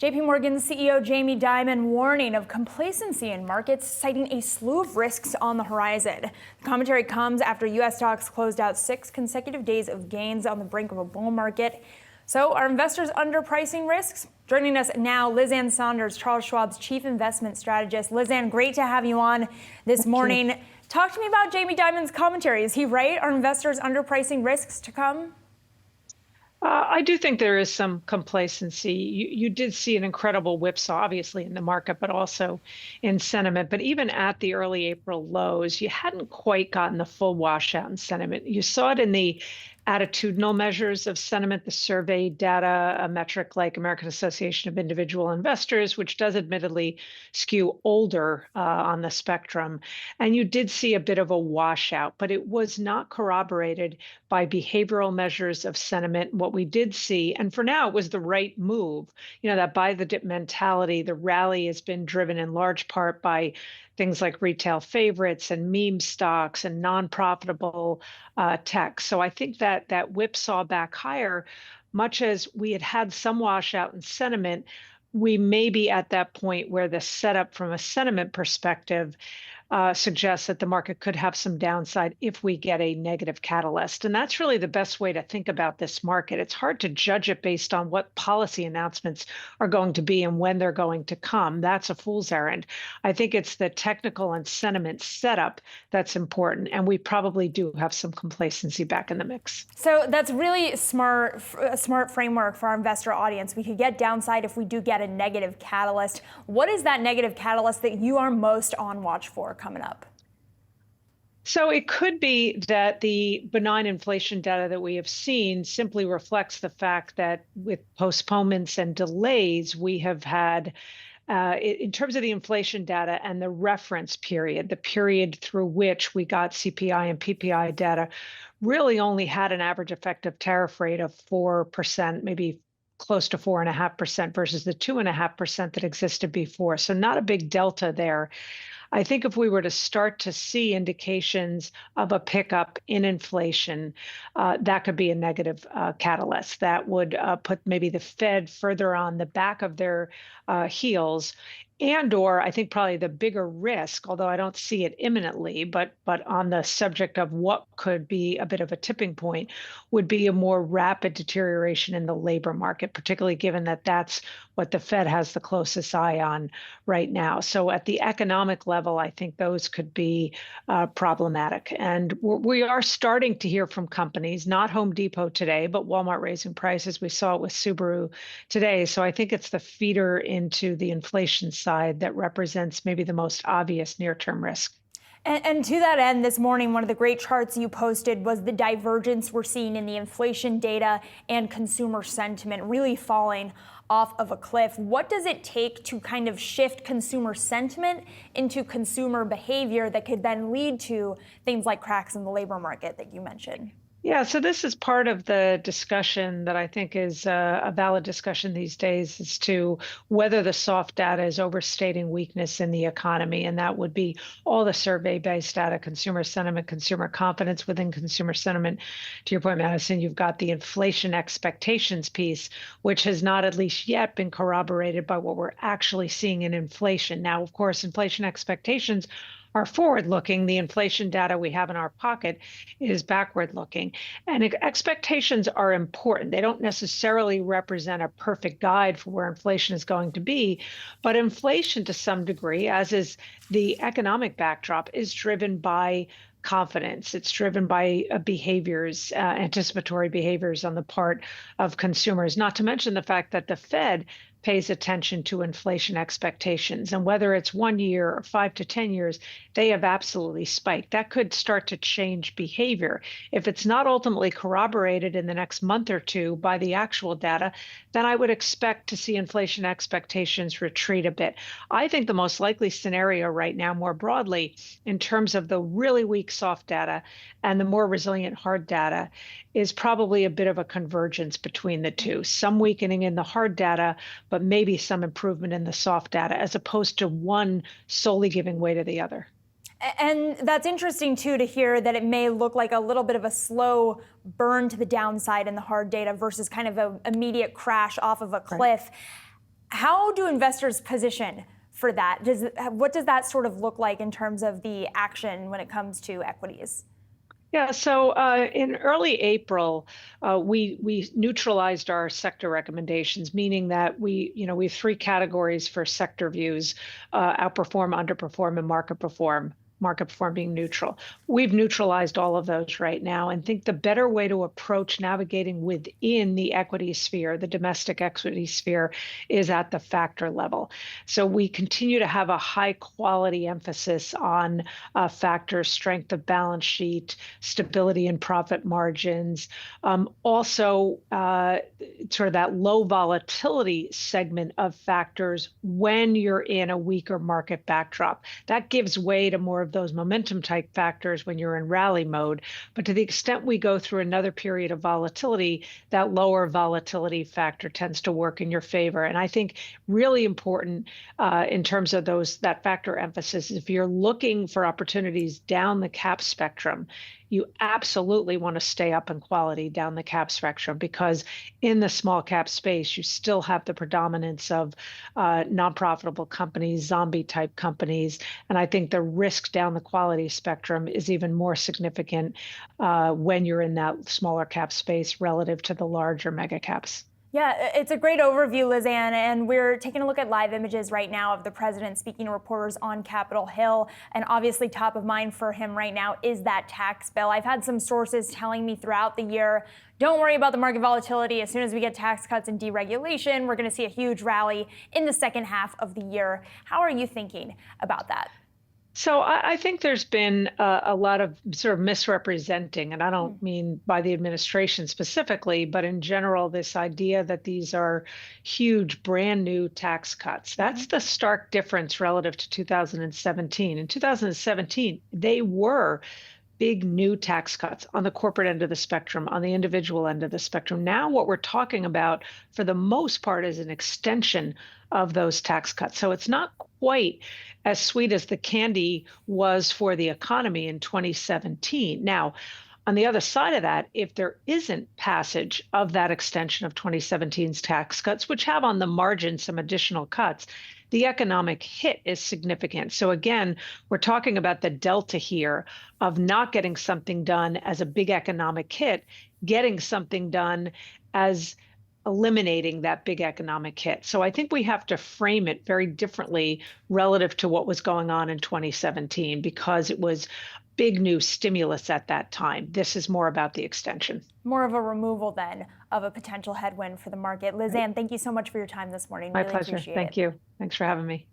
JP Morgan CEO Jamie Dimon warning of complacency in markets, citing a slew of risks on the horizon. The commentary comes after U.S. stocks closed out 6 consecutive days of gains on the brink of a bull market. So are investors underpricing risks? Joining us now, Liz Ann Sonders, Charles Schwab's chief investment strategist. Liz Ann, great to have you on this morning. Talk to me about Jamie Dimon's commentary. Is he right? Are investors underpricing risks to come? I do think there is some complacency. You did see an incredible whipsaw, obviously, in the market, but also in sentiment. But even at the early April lows, you hadn't quite gotten the full washout in sentiment. You saw it in the attitudinal measures of sentiment, the survey data, a metric like American Association of Individual Investors, which does admittedly skew older on the spectrum. And you did see a bit of a washout, but it was not corroborated by behavioral measures of sentiment. What we did see, and for now, it was the right move, that buy the dip mentality. The rally has been driven in large part by things like retail favorites and meme stocks and non-profitable tech. So I think that whipsaw back higher, much as we had some washout in sentiment, we may be at that point where the setup from a sentiment perspective suggests that the market could have some downside if we get a negative catalyst. And that's really the best way to think about this market. It's hard to judge it based on what policy announcements are going to be and when they're going to come. That's a fool's errand. I think it's the technical and sentiment setup that's important. And we probably do have some complacency back in the mix. So that's really a smart framework for our investor audience. We could get downside if we do get a negative catalyst. What is that negative catalyst that you are most on watch for coming up? So it could be that the benign inflation data that we have seen simply reflects the fact that with postponements and delays, we have had, in terms of the inflation data and the reference period, the period through which we got CPI and PPI data, really only had an average effective tariff rate of 4%, maybe close to 4.5% versus the 2.5% that existed before. So not a big delta there. I think if we were to start to see indications of a pickup in inflation, that could be a negative catalyst. That would put maybe the Fed further on the back of their heels. And/or I think probably the bigger risk, although I don't see it imminently, but on the subject of what could be a bit of a tipping point, would be a more rapid deterioration in the labor market, particularly given that that's what the Fed has the closest eye on right now. So at the economic level, I think those could be problematic. And we are starting to hear from companies, not Home Depot today, but Walmart raising prices. We saw it with Subaru today. So I think it's the feeder into the inflation side that represents maybe the most obvious near-term risk. And to that end, this morning, one of the great charts you posted was the divergence we're seeing in the inflation data and consumer sentiment really falling off of a cliff. What does it take to kind of shift consumer sentiment into consumer behavior that could then lead to things like cracks in the labor market that you mentioned? Yeah, so this is part of the discussion that I think is a valid discussion these days as to whether the soft data is overstating weakness in the economy. And that would be all the survey-based data, consumer sentiment, consumer confidence. Within consumer sentiment, to your point, Madison, you've got the inflation expectations piece, which has not at least yet been corroborated by what we're actually seeing in inflation. Now, of course, inflation expectations are forward-looking. The inflation data we have in our pocket is backward-looking. And expectations are important. They don't necessarily represent a perfect guide for where inflation is going to be, but inflation to some degree, as is the economic backdrop, is driven by confidence. It's driven by behaviors, anticipatory behaviors on the part of consumers, not to mention the fact that the Fed pays attention to inflation expectations. And whether it's 1 year or 5 to 10 years, they have absolutely spiked. That could start to change behavior. If it's not ultimately corroborated in the next month or two by the actual data, then I would expect to see inflation expectations retreat a bit. I think the most likely scenario right now, more broadly, in terms of the really weak soft data and the more resilient hard data, is probably a bit of a convergence between the two. Some weakening in the hard data, but maybe some improvement in the soft data, as opposed to one solely giving way to the other. And that's interesting, too, to hear that it may look like a little bit of a slow burn to the downside in the hard data versus kind of an immediate crash off of a cliff. Right. How do investors position for that? What does that sort of look like in terms of the action when it comes to equities? Yeah, so in early April, we neutralized our sector recommendations, meaning that we have three categories for sector views: outperform, underperform, and market perform. Market perform being neutral. We've neutralized all of those right now, and think the better way to approach navigating within the equity sphere, the domestic equity sphere, is at the factor level. So we continue to have a high quality emphasis on factors: strength of balance sheet, stability in profit margins. Also, sort of that low volatility segment of factors when you're in a weaker market backdrop. That gives way to more of those momentum type factors when you're in rally mode. But to the extent we go through another period of volatility, that lower volatility factor tends to work in your favor. And I think really important in terms of that factor emphasis, if you're looking for opportunities down the cap spectrum, you absolutely want to stay up in quality down the cap spectrum, because in the small cap space, you still have the predominance of non-profitable companies, zombie type companies. And I think the risk down the quality spectrum is even more significant when you're in that smaller cap space relative to the larger mega caps. Yeah, it's a great overview, Liz Ann, and we're taking a look at live images right now of the president speaking to reporters on Capitol Hill, and obviously top of mind for him right now is that tax bill. I've had some sources telling me throughout the year, don't worry about the market volatility. As soon as we get tax cuts and deregulation, we're going to see a huge rally in the second half of the year. How are you thinking about that? So I think there's been a lot of sort of misrepresenting, and I don't mean by the administration specifically, but in general, this idea that these are huge, brand new tax cuts. That's the stark difference relative to 2017. In 2017, they were big new tax cuts on the corporate end of the spectrum, on the individual end of the spectrum. Now, what we're talking about, for the most part, is an extension of those tax cuts. So it's not quite as sweet as the candy was for the economy in 2017. Now, on the other side of that, if there isn't passage of that extension of 2017's tax cuts, which have on the margin some additional cuts, the economic hit is significant. So again, we're talking about the delta here of not getting something done as a big economic hit, getting something done as eliminating that big economic hit. So I think we have to frame it very differently relative to what was going on in 2017, because it was big new stimulus at that time. This is more about the extension. More of a removal then of a potential headwind for the market. Liz Ann, thank you so much for your time this morning. My really pleasure. Appreciate Thank it. you. Thanks for having me.